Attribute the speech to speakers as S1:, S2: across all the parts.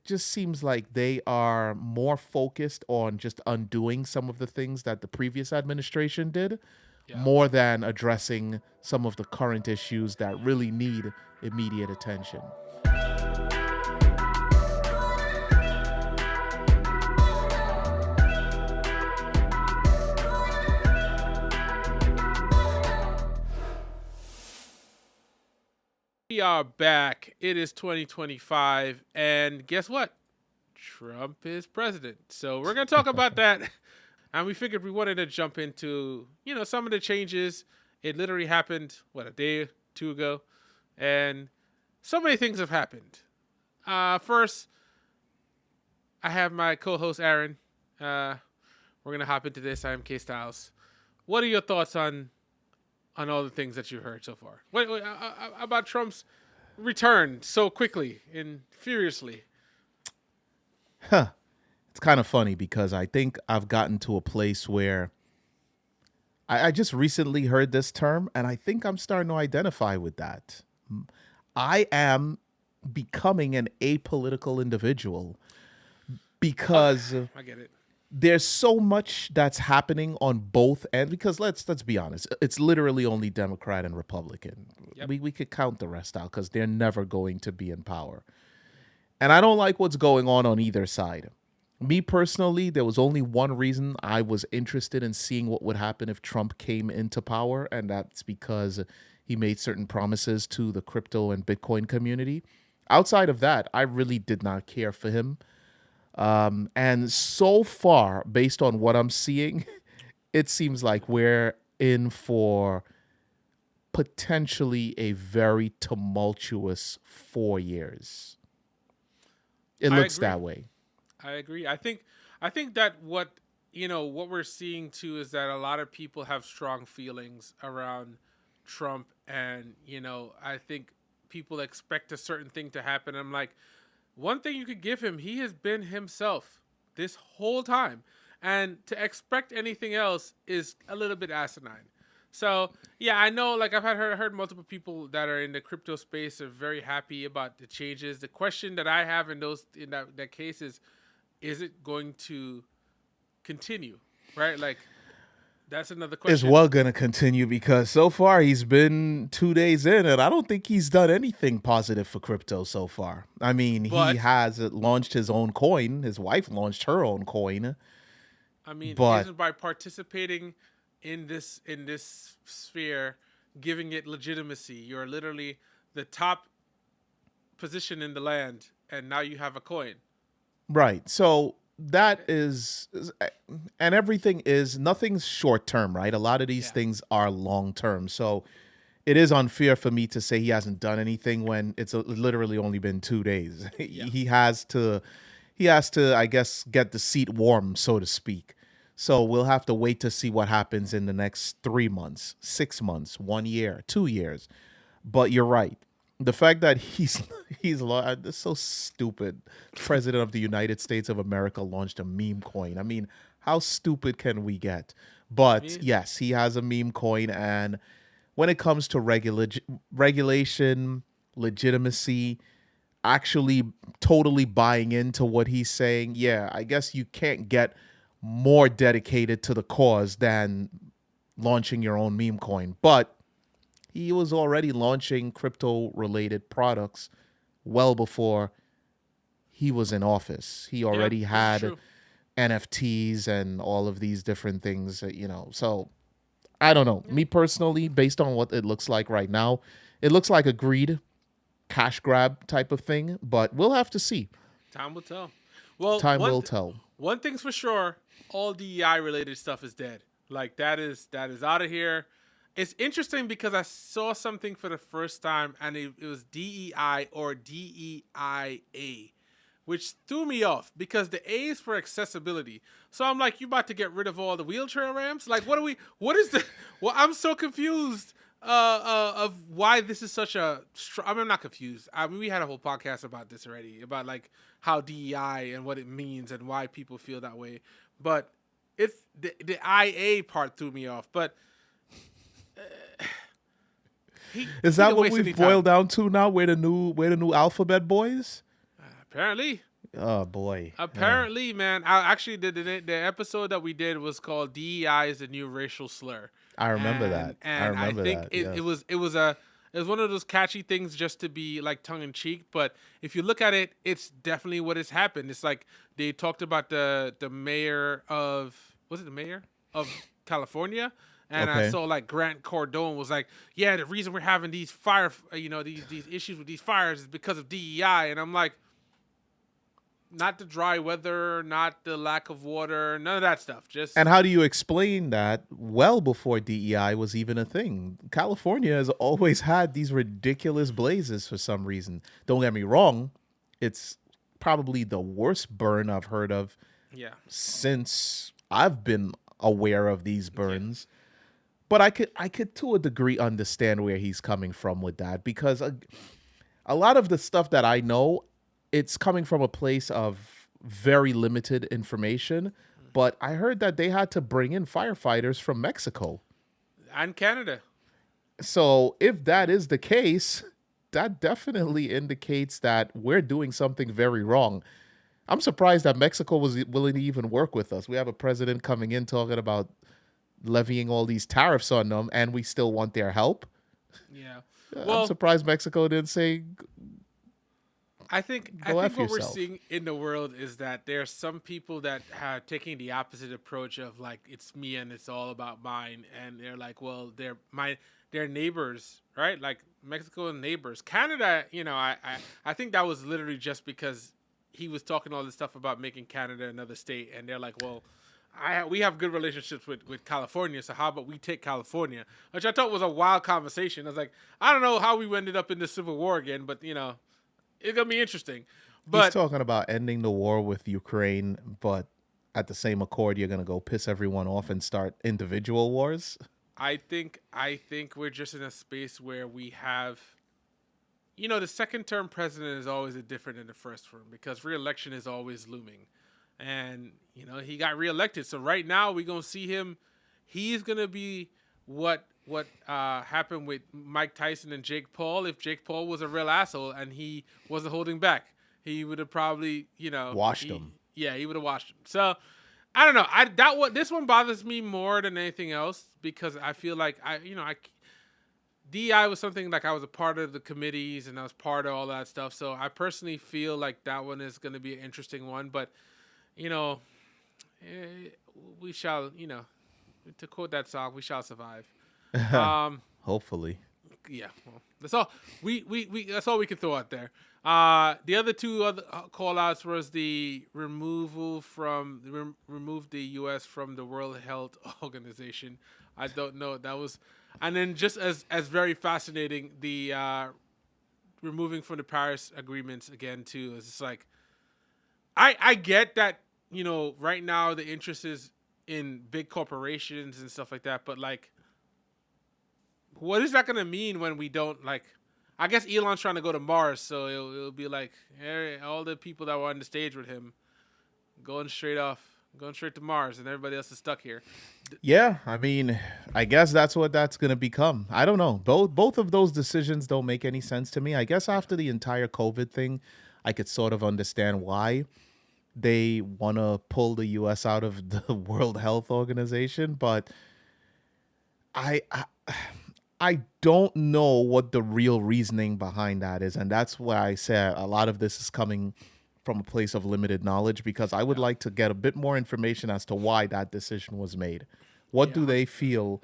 S1: just seems like they are more focused on just undoing some of the things that the previous administration did,
S2: Yeah.
S1: more than addressing some of the current issues that really need immediate attention.
S2: We are back. It is 2025, and guess what? Trump is president. So we're gonna talk about that. And we figured we wanted to jump into, some of the changes. It literally happened, what, a day or two ago, and so many things have happened. First, I have my co-host Aaron. We're gonna hop into this. I am K Styles. What are your thoughts on all the things that you've heard so far? What about Trump's return so quickly and furiously?
S1: Huh. It's kind of funny because I think I've gotten to a place where I just recently heard this term and I think I'm starting to identify with that. I am becoming an apolitical individual because
S2: I get it.
S1: there's so much that's happening on both ends. Because let's be honest, it's literally only Democrat and Republican.
S2: Yep.
S1: We could count the rest out because they're never going to be in power. And I don't like what's going on either side. Me personally, there was only one reason I was interested in seeing what would happen if Trump came into power, and that's because he made certain promises to the crypto and Bitcoin community. Outside of that, I really did not care for him. And so far, based on what I'm seeing, it seems like we're in for potentially a very tumultuous 4 years. It
S2: I
S1: looks
S2: agree.
S1: that way.
S2: I agree. I think that what we're seeing too is that a lot of people have strong feelings around Trump, and I think people expect a certain thing to happen. I'm like, one thing you could give him, he has been himself this whole time, and to expect anything else is a little bit asinine. So yeah, I know. Like, I've heard multiple people that are in the crypto space are very happy about the changes. The question that I have in that case is it going to continue? Right? Like, that's another
S1: Is
S2: question.
S1: well going to continue because so far he's been 2 days in and I don't think he's done anything positive for crypto so far. I mean, he
S2: But
S1: has launched his own coin. His wife launched her own coin,
S2: I mean,
S1: but
S2: isn't by participating in this sphere giving it legitimacy? You're literally the top position in the land, and now you have a coin.
S1: right. So that is and everything is nothing's short term, right? A lot of these
S2: Yeah.
S1: things are long term. So it is unfair for me to say he hasn't done anything when it's literally only been 2 days.
S2: Yeah.
S1: He has to, I guess, get the seat warm, so to speak. So we'll have to wait to see what happens in the next 3 months, 6 months, 1 year, 2 years. But you're right. The fact that that's so stupid. President of the United States of America launched a meme coin. I mean, how stupid can we get?
S2: I
S1: But
S2: mean,
S1: yes, he has a meme coin, and when it comes to regulation, legitimacy, actually totally buying into what he's saying, yeah, I guess you can't get more dedicated to the cause than launching your own meme coin. But he was already launching crypto related products well before he was in office. He
S2: yeah,
S1: already
S2: this is
S1: had
S2: true.
S1: NFTs and all of these different things. So I don't know.
S2: Yeah.
S1: Me personally, based on what it looks like right now, it looks like a greed cash grab type of thing, but we'll have to see.
S2: Time will tell. Well,
S1: Time will tell.
S2: one thing's for sure: all DEI related stuff is dead. Like, that is out of here. It's interesting because I saw something for the first time, and it was DEI or DEIA, which threw me off because the A is for accessibility. So I'm like, you about to get rid of all the wheelchair ramps? Like, what is the? Well, I'm so confused of why this is such a. I mean, I'm not confused. I mean, we had a whole podcast about this already, about like how DEI and what it means and why people feel that way. But it's the IA part threw me off. But he
S1: Is that
S2: didn't
S1: what
S2: waste any
S1: we've
S2: time.
S1: boiled down to now? We're the new alphabet boys?
S2: Apparently.
S1: Oh boy.
S2: Apparently, man, I actually the episode that we did was called "DEI is the new racial slur,"
S1: I remember that. I
S2: and I
S1: remember
S2: think
S1: that. Yes.
S2: it was one of those catchy things just to be like tongue in cheek. But if you look at it, it's definitely what has happened. It's like they talked about the mayor of, was it the mayor of California? And I
S1: Okay.
S2: saw like Grant Cardone was like, yeah, the reason we're having these these issues with these fires is because of DEI, and I'm like, not the dry weather, not the lack of water, none of that stuff. Just
S1: And how do you explain that well before DEI was even a thing? California has always had these ridiculous blazes for some reason. Don't get me wrong, it's probably the worst burn I've heard of
S2: yeah,
S1: since I've been aware of these
S2: yeah,
S1: burns. But I could to a degree understand where he's coming from with that because a lot of the stuff that I know, it's coming from a place of very limited information. But I heard that they had to bring in firefighters from Mexico.
S2: and Canada.
S1: So if that is the case, that definitely indicates that we're doing something very wrong. I'm surprised that Mexico was willing to even work with us. We have a president coming in talking about levying all these tariffs on them, and we still want their help.
S2: Yeah.
S1: I'm
S2: Well,
S1: surprised Mexico didn't say,
S2: I
S1: go
S2: think
S1: F
S2: what we're
S1: yourself.
S2: seeing in the world is that there are some people that are taking the opposite approach of like it's me and it's all about mine, and they're like, well, they're neighbors, right? Like Mexico and neighbors. Canada, I think that was literally just because he was talking all this stuff about making Canada another state, and they're like, well, we have good relationships with California, so how about we take California? Which I thought was a wild conversation. I was like, I don't know how we ended up in the Civil War again, but it's gonna be interesting.
S1: He's
S2: But
S1: talking about ending the war with Ukraine, but at the same accord, you're going to go piss everyone off and start individual wars.
S2: I think we're just in a space where we have, the second term president is always a different than the first one because reelection is always looming, and he got reelected. So right now we're gonna see him. He's gonna be what happened with Mike Tyson and Jake Paul. If Jake Paul was a real asshole and he wasn't holding back, he would have probably,
S1: Washed them.
S2: yeah, he would have watched him. So I don't know. This one bothers me more than anything else because I feel like DI was something like I was a part of the committees and I was part of all that stuff. So I personally feel like that one is going to be an interesting one. But you know, eh, we shall, to quote that song, we shall survive. Um,
S1: Hopefully.
S2: yeah, well, that's all we that's all we can throw out there. The other two other call outs was the remove the U.S. from the World Health Organization. I don't know that was, and then just as very fascinating the removing from the Paris agreements again too. It's just like I get that right now the interest is in big corporations and stuff like that, but like what is that gonna mean when we don't like? I guess Elon's trying to go to Mars, so it'll be like hey, all the people that were on the stage with him going straight to Mars, and everybody else is stuck here.
S1: Yeah, I mean, I guess that's what that's going to become. I don't know. Both of those decisions don't make any sense to me. I guess after the entire COVID thing, I could sort of understand why they want to pull the US out of the World Health Organization, but I I don't know what the real reasoning behind that is, and that's why I said a lot of this is coming from a place of limited knowledge because I would
S2: Yeah,
S1: like to get a bit more information as to why that decision was made. What do
S2: yeah.
S1: they feel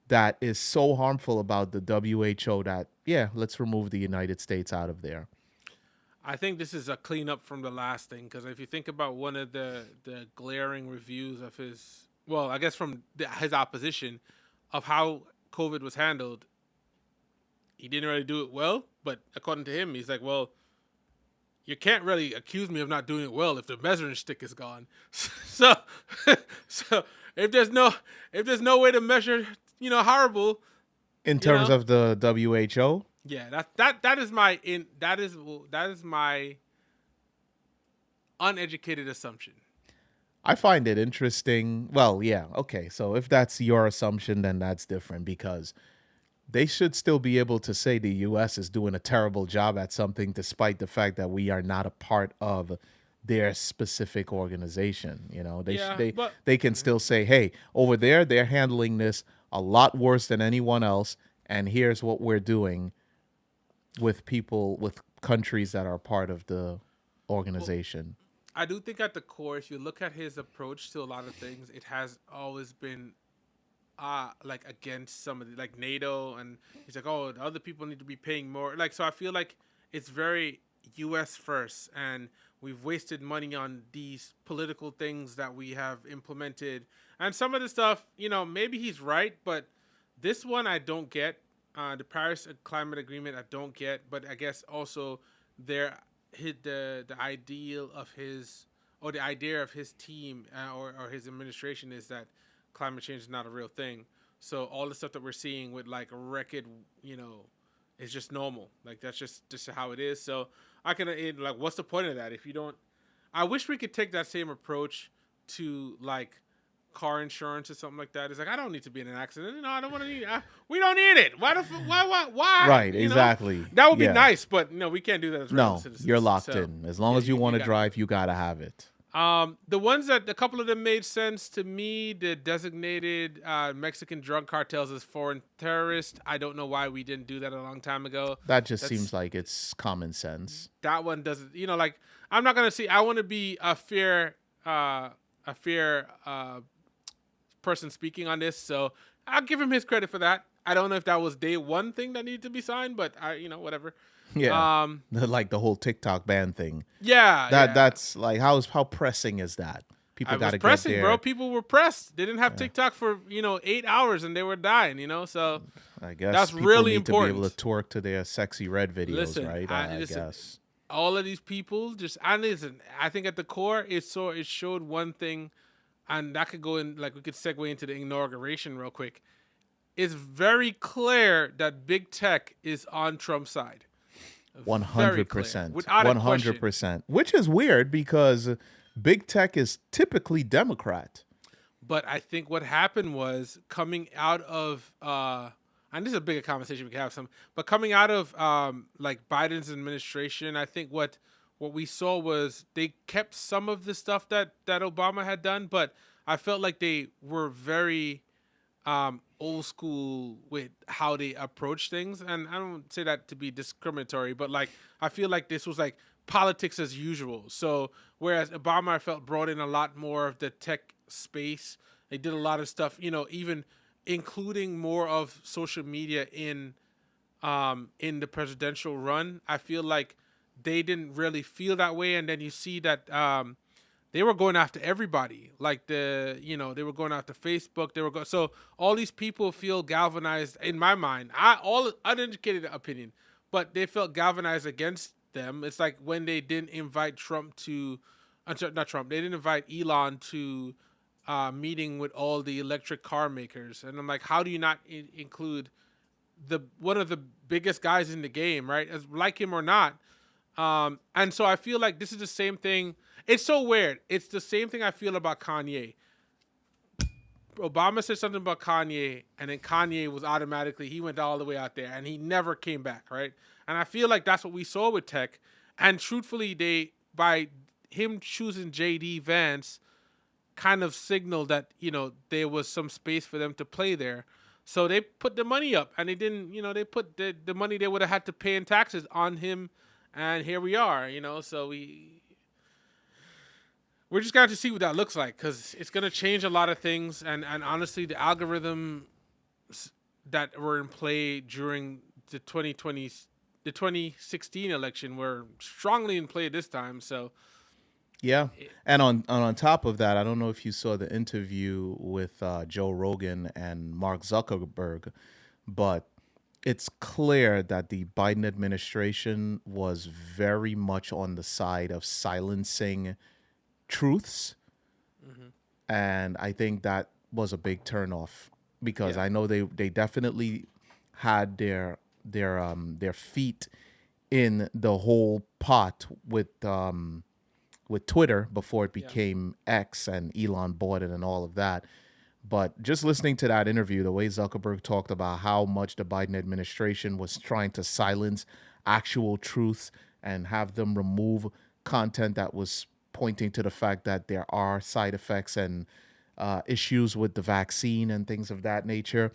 S1: that is so harmful about the WHO that yeah, let's remove the United States out of there?
S2: I think this is a cleanup from the last thing because if you think about one of the glaring reviews of his, well, I guess from his opposition of how COVID was handled, he didn't really do it well. But according to him, he's like, well, you can't really accuse me of not doing it well if the measuring stick is gone. So, so if there's no way to measure, horrible,
S1: In
S2: you
S1: terms
S2: know,
S1: of the WHO,
S2: yeah, that is my uneducated assumption.
S1: I find it interesting. Well, yeah, okay. So if that's your assumption, then that's different because they should still be able to say the US is doing a terrible job at something despite the fact that we are not a part of their specific organization. You know,
S2: Yeah, but
S1: they can
S2: mhm.
S1: still say, "Hey, over there, they're handling this a lot worse than anyone else, and here's what we're doing with people with countries that are part of the
S2: Well,
S1: organization."
S2: I do think at the core, if you look at his approach to a lot of things, it has always been like against some of the like NATO, and he's like, oh, the other people need to be paying more. Like, so I feel like it's very U.S. first, and we've wasted money on these political things that we have implemented, and some of the stuff, maybe he's right, but this one I don't get. The Paris Climate Agreement I don't get, but I guess also there hit the ideal of his or the idea of his team or his administration is that climate change is not a real thing. So all the stuff that we're seeing with like record, you know, is just normal. Like that's just how it is. So I can like, what's the point of that if you don't? I wish we could take that same approach to like car insurance or something like that. It's like I don't need to be in an accident. No, I don't want to need. We don't need it. Why?
S1: Right, exactly.
S2: That would be
S1: Yeah.
S2: nice, but no, we can't do that as regular
S1: No, you're
S2: citizens.
S1: locked
S2: So
S1: in. As long
S2: yeah,
S1: as you
S2: you
S1: want to
S2: got to do
S1: drive,
S2: it.
S1: you got to have it.
S2: The ones that a couple of them made sense to me. The designated Mexican drug cartels as foreign terrorists. I don't know why we didn't do that a long time ago.
S1: That just seems
S2: That's
S1: like it's common sense.
S2: that one doesn't. Like I'm not gonna see. I want to be a fair person speaking on this. So I'll give him his credit for that. I don't know if that was day one thing that needed to be signed, but whatever.
S1: Yeah.
S2: Um,
S1: Like the whole TikTok ban thing.
S2: yeah, yeah.
S1: That's like how pressing is that?
S2: I
S1: People got
S2: was
S1: to get
S2: pressing, bro.
S1: there.
S2: People were pressed. They didn't have TikTok for 8 hours, and they were dying. So
S1: I guess
S2: that's
S1: people
S2: really
S1: need to be able to
S2: important.
S1: twerk to their sexy red videos,
S2: Listen,
S1: right?
S2: I
S1: I
S2: listen.
S1: guess.
S2: All of these people just and listen. I think at the core, it showed one thing, and that could go in like we could segue into the inauguration real quick. It's very clear that big tech is on Trump's side. Very clear,
S1: 100%.
S2: without a question.
S1: 100%. Which is weird because big tech is typically Democrat.
S2: But I think what happened was coming out of and this is a bigger conversation we can have some, but coming out of like Biden's administration, I think what we saw was they kept some of the stuff that Obama had done, but I felt like they were very old school with how they approach things, and I don't say that to be discriminatory, but like I feel like this was like politics as usual. So whereas Obama, I felt, brought in a lot more of the tech space. They did a lot of stuff, even including more of social media in the presidential run. I feel like they didn't really feel that way, and then you see that they were going after everybody. Like they were going after Facebook. So all these people feel galvanized in my mind. All uneducated opinion, but they felt galvanized against them. It's like when they didn't invite Trump to, not Trump. They didn't invite Elon to meeting with all the electric car makers, and I'm like, how do you not include the one of the biggest guys in the game, right? As like him or not. And so I feel like this is the same thing. It's so weird. It's the same thing I feel about Kanye. Obama said something about Kanye, and then Kanye was automatically, he went all the way out there, and he never came back, right? And I feel like that's what we saw with tech. And truthfully, by him choosing JD Vance, kind of signaled that there was some space for them to play there. So they put the money up, and they didn't. They put the money they would have had to pay in taxes on him, and here we are. So we're just going to see what that looks like, because it's going to change a lot of things. And honestly, the algorithm that were in play during the 2016 election were strongly in play this time. So
S1: Yeah. And on top of that, I don't know if you saw the interview with Joe Rogan and Mark Zuckerberg, but it's clear that the Biden administration was very much on the side of silencing truths.
S2: mhm.
S1: And I think that was a big turnoff because
S2: Yeah,
S1: I know they definitely had their feet in the whole pot with Twitter before it
S2: yeah.
S1: became X and Elon bought it and all of that. But just listening to that interview, the way Zuckerberg talked about how much the Biden administration was trying to silence actual truths and have them remove content that was pointing to the fact that there are side effects and issues with the vaccine and things of that nature.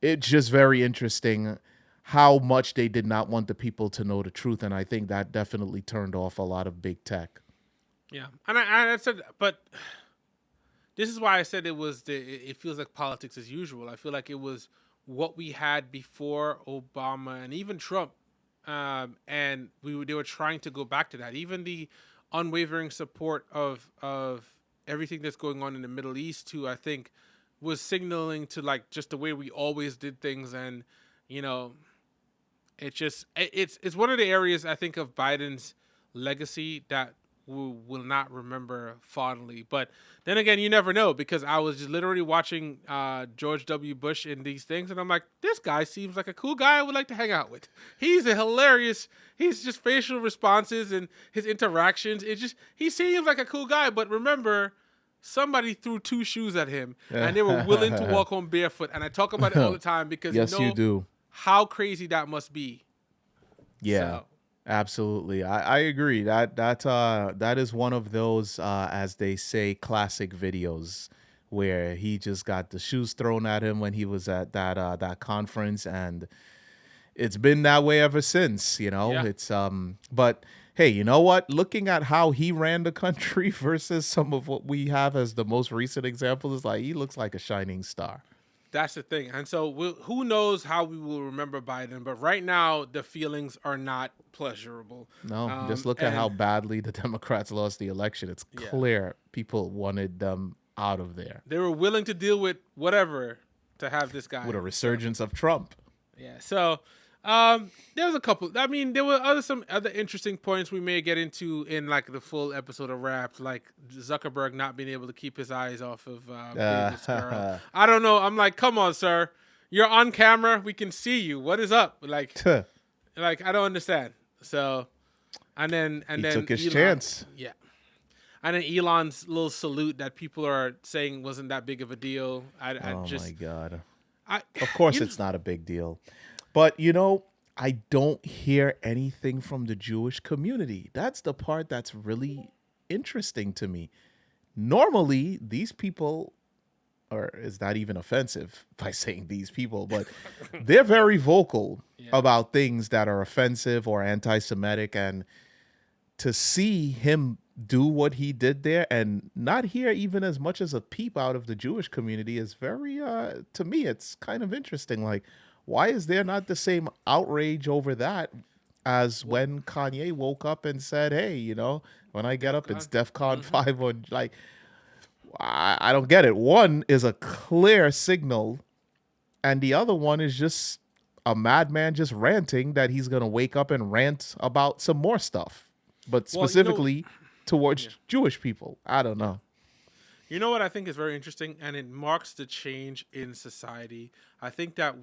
S1: It's just very interesting how much they did not want the people to know the truth, and I think that definitely turned off a lot of big tech.
S2: Yeah, and I said, but this is why I said it was it feels like politics as usual. I feel like it was what we had before Obama and even Trump, and they were trying to go back to that. Even the unwavering support of everything that's going on in the Middle East too, I think, was signaling to like just the way we always did things, and you know, it's one of the areas I think of Biden's legacy that we will not remember fondly. But then again, you never know, because I was just literally watching George W. Bush in these things, and I'm like, this guy seems like a cool guy I would like to hang out with. He's a hilarious. He's just facial responses and his interactions. It just he seems like a cool guy. But remember, somebody threw two shoes at him, and they were willing to walk home barefoot. And I talk about it all the time because
S1: Yes,
S2: you
S1: you
S2: know
S1: do.
S2: how crazy that must be.
S1: Yeah,
S2: So
S1: absolutely. I agree. That is one of those, as they say, classic videos where he just got the shoes thrown at him when he was at that conference, and it's been that way ever since.
S2: yeah,
S1: It's but hey, you know what? Looking at how he ran the country versus some of what we have as the most recent examples, is like he looks like a shining star.
S2: that's the thing. And so who knows how we will remember Biden? But right now, the feelings are not pleasurable.
S1: No, just look at how
S2: And
S1: badly the Democrats lost the election. It's
S2: yeah,
S1: clear people wanted them out of there.
S2: they were willing to deal with whatever to have this guy.
S1: With a
S2: So
S1: resurgence of Trump.
S2: yeah, so there was a couple. I mean, there were some other interesting points we may get into in like the full episode of Wrapped, like Zuckerberg not being able to keep his eyes off of Bezos' girl. I don't know. I'm like, come on, sir, you're on camera. We can see you. What is up? Like I don't understand. So, and
S1: He
S2: then
S1: took his
S2: Elon,
S1: chance.
S2: yeah, and then Elon's little salute that people are saying wasn't that big of a deal. I
S1: Oh
S2: just
S1: my God.
S2: I
S1: Of course,
S2: you
S1: it's not a big deal. But, I don't hear anything from the Jewish community. That's the part that's really interesting to me. Normally, these people, or is that even offensive by saying these people, but they're very vocal
S2: yeah.
S1: about things that are offensive or anti Semitic. And to see him do what he did there and not hear even as much as a peep out of the Jewish community is very, to me, it's kind of interesting. Like, why is there not the same outrage over that as
S2: Well,
S1: when Kanye woke up and said, hey, when I get up, it's
S2: DefCon.
S1: DEFCON
S2: Mm-hmm.
S1: 5 on, like, I don't get it. One is a clear signal, and the other one is just a madman just ranting that he's going to wake up and rant about some more stuff, but
S2: Well,
S1: specifically towards
S2: yeah.
S1: Jewish people. I don't know.
S2: You know what I think is very interesting, and it marks the change in society. I think that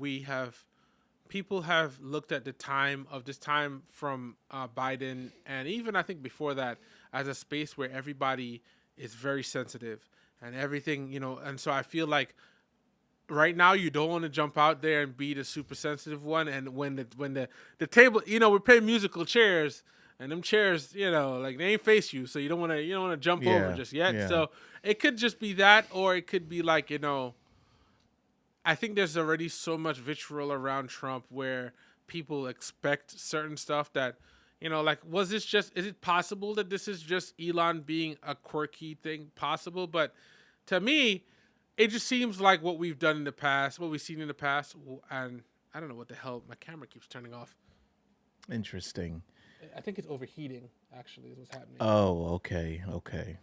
S2: people have looked at the time of this time from Biden, and even I think before that, as a space where everybody is very sensitive and everything, and so I feel like right now you don't want to jump out there and be the super sensitive one, and when the table, we're playing musical chairs, and them chairs, like they ain't face you, so you don't want to jump over
S1: Yeah,
S2: just yet.
S1: yeah.
S2: So it could just be that, or it could be like, I think there's already so much vitriol around Trump where people expect certain stuff that, like, is it possible that this is just Elon being a quirky thing? Possible. But to me, it just seems like what we've done in the past, what we've seen in the past. And I don't know what the hell, my camera keeps turning off.
S1: Interesting.
S2: I think it's overheating, actually, is what's happening.
S1: Oh, okay. Okay.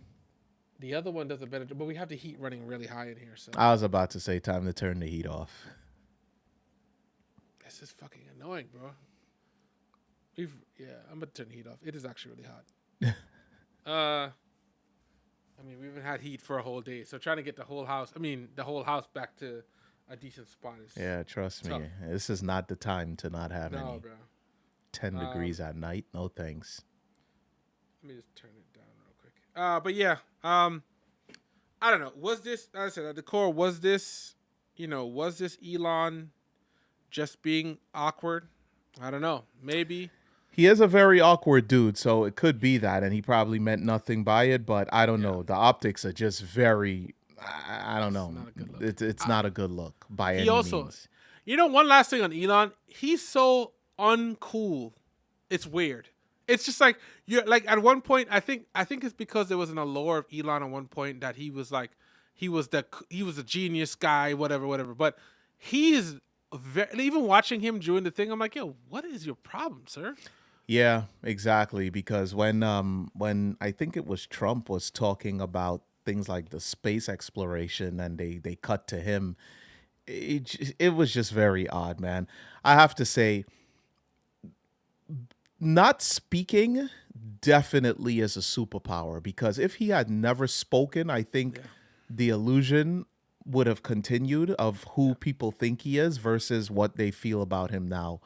S2: The other one does a better job, but we have the heat running really high in here, so
S1: I was about to say time to turn the heat off.
S2: this is fucking annoying, bro. I'm gonna turn the heat off. It is actually really hot. I mean, we haven't had heat for a whole day, so trying to get the whole house back to a decent spot is
S1: Yeah, trust me.
S2: tough.
S1: This is not the time to not have
S2: No,
S1: any
S2: bro.
S1: 10 degrees at night. No thanks.
S2: Let me just turn it down real quick. But yeah, I don't know. Was this, as I said, at the core, was this Elon just being awkward? I don't know. Maybe.
S1: He is a very awkward dude, so it could be that, and he probably meant nothing by it. But I don't know. The optics are just very. I don't
S2: It's
S1: know.
S2: not a good look.
S1: It's not a good look by
S2: He
S1: any
S2: also,
S1: means.
S2: one last thing on Elon. He's so uncool. It's weird. It's just like you're like at one point. I think it's because there was an allure of Elon at one point that he was like he was a genius guy, whatever. But he is even watching him doing the thing. I'm like, yo, what is your problem, sir?
S1: Yeah, exactly. Because when I think it was Trump was talking about things like the space exploration, and they cut to him, it was just very odd, man. I have to say, not speaking definitely is a superpower, because if he had never spoken, I think the illusion would have continued of who people think he is versus what they feel about him now.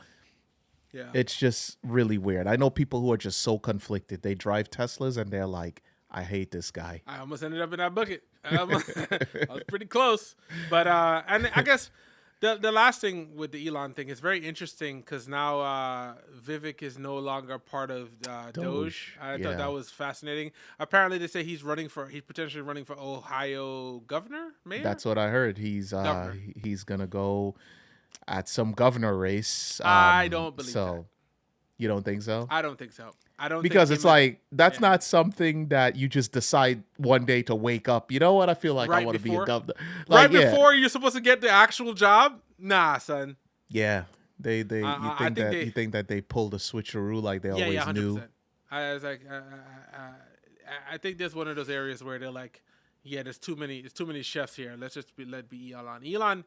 S2: Yeah.
S1: It's just really weird. I know people who are just so conflicted. They drive Teslas and they're like, I hate this guy.
S2: I almost ended up in that bucket. I was pretty close, but and I guess the last thing with the Elon thing is very interesting because now Vivek is no longer part of Doge. I thought that was fascinating. Apparently, they say he's potentially running for Ohio governor, mayor.
S1: That's what I heard. He's gonna go at some governor race.
S2: I don't believe that.
S1: You don't think so?
S2: I don't think so. I don't
S1: because
S2: think
S1: it's like that's not something that you just decide one day to wake up. You know what? I feel like I want to be a governor. Like,
S2: before you're supposed to get the actual job? Nah, son.
S1: Yeah. You think that they pulled a switcheroo like they always
S2: 100%.
S1: knew.
S2: I was like, I think there's one of those areas where they're like, yeah, there's too many chefs here. Let's just let be Elon.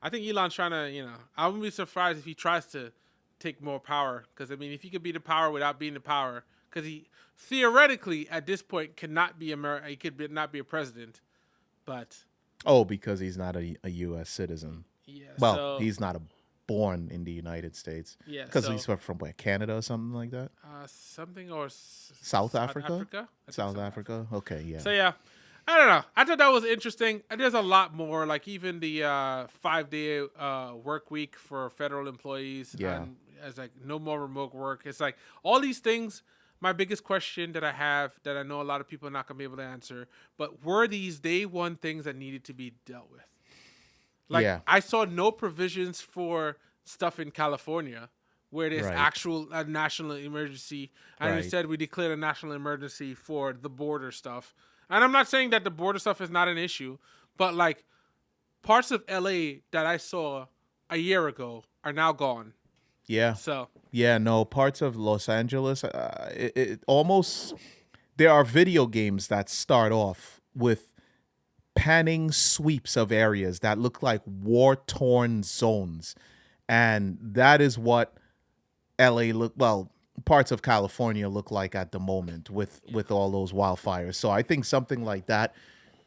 S2: I think Elon's trying to, I wouldn't be surprised if he tries to take more power. Because, I mean, if he could be the power without being the power, because he theoretically at this point cannot be he could not be a president. But.
S1: Oh, because he's not a U.S. citizen.
S2: Yeah.
S1: Well, he's not born in the United States.
S2: Yeah.
S1: Because he's from where, Canada or something like that?
S2: Something or
S1: South Africa?
S2: South
S1: Africa? Okay, yeah.
S2: So, yeah. I don't know. I thought that was interesting. And there's a lot more, like even the 5-day work week for federal employees.
S1: Yeah.
S2: And it's like no more remote work. It's like all these things. My biggest question that I have that I know a lot of people are not going to be able to answer, but were these day one things that needed to be dealt with? Like I saw no provisions for stuff in California where there's actual national emergency. And instead we declared a national emergency for the border stuff. And I'm not saying that the border stuff is not an issue, but like parts of LA that I saw a year ago are now gone.
S1: Yeah.
S2: So.
S1: Yeah, no, parts of Los Angeles, it almost, there are video games that start off with panning sweeps of areas that look like war-torn zones. And that is what LA parts of California look like at the moment with all those wildfires. So I think something like that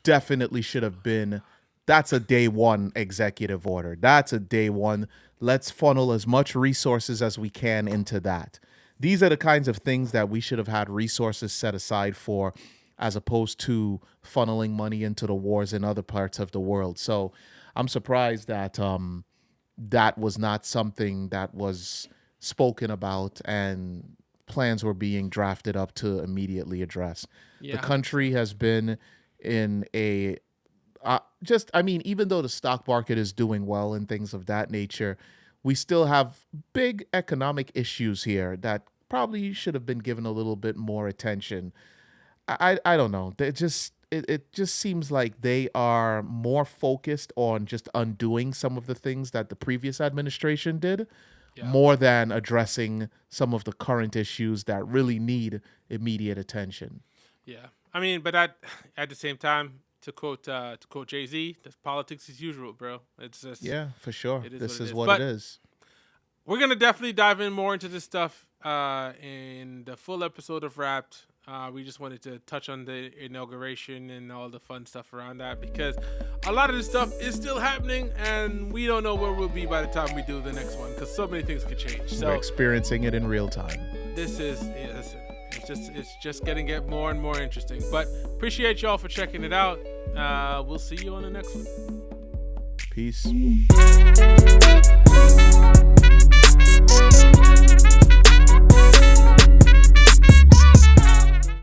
S1: definitely should have been, that's a day one executive order. That's a day one. Let's funnel as much resources as we can into that. These are the kinds of things that we should have had resources set aside for, as opposed to funneling money into the wars in other parts of the world. So I'm surprised that that was not something that was spoken about and plans were being drafted up to immediately address. Yeah. The country has been in a even though the stock market is doing well and things of that nature, we still have big economic issues here that probably should have been given a little bit more attention. I don't know. It just seems like they are more focused on just undoing some of the things that the previous administration did, more than addressing some of the current issues that really need immediate attention.
S2: Yeah. I mean, but at the same time, to quote Jay-Z, that's politics as usual, bro. It's just
S1: for sure. This is what
S2: it
S1: is.
S2: We're gonna definitely dive in more into this stuff in the full episode of Wrapped. We just wanted to touch on the inauguration and all the fun stuff around that because a lot of this stuff is still happening and we don't know where we'll be by the time we do the next one because so many things could change. So
S1: we're experiencing it in real time.
S2: This is it's just getting more and more interesting. But appreciate y'all for checking it out. We'll see you on the next one.
S1: Peace.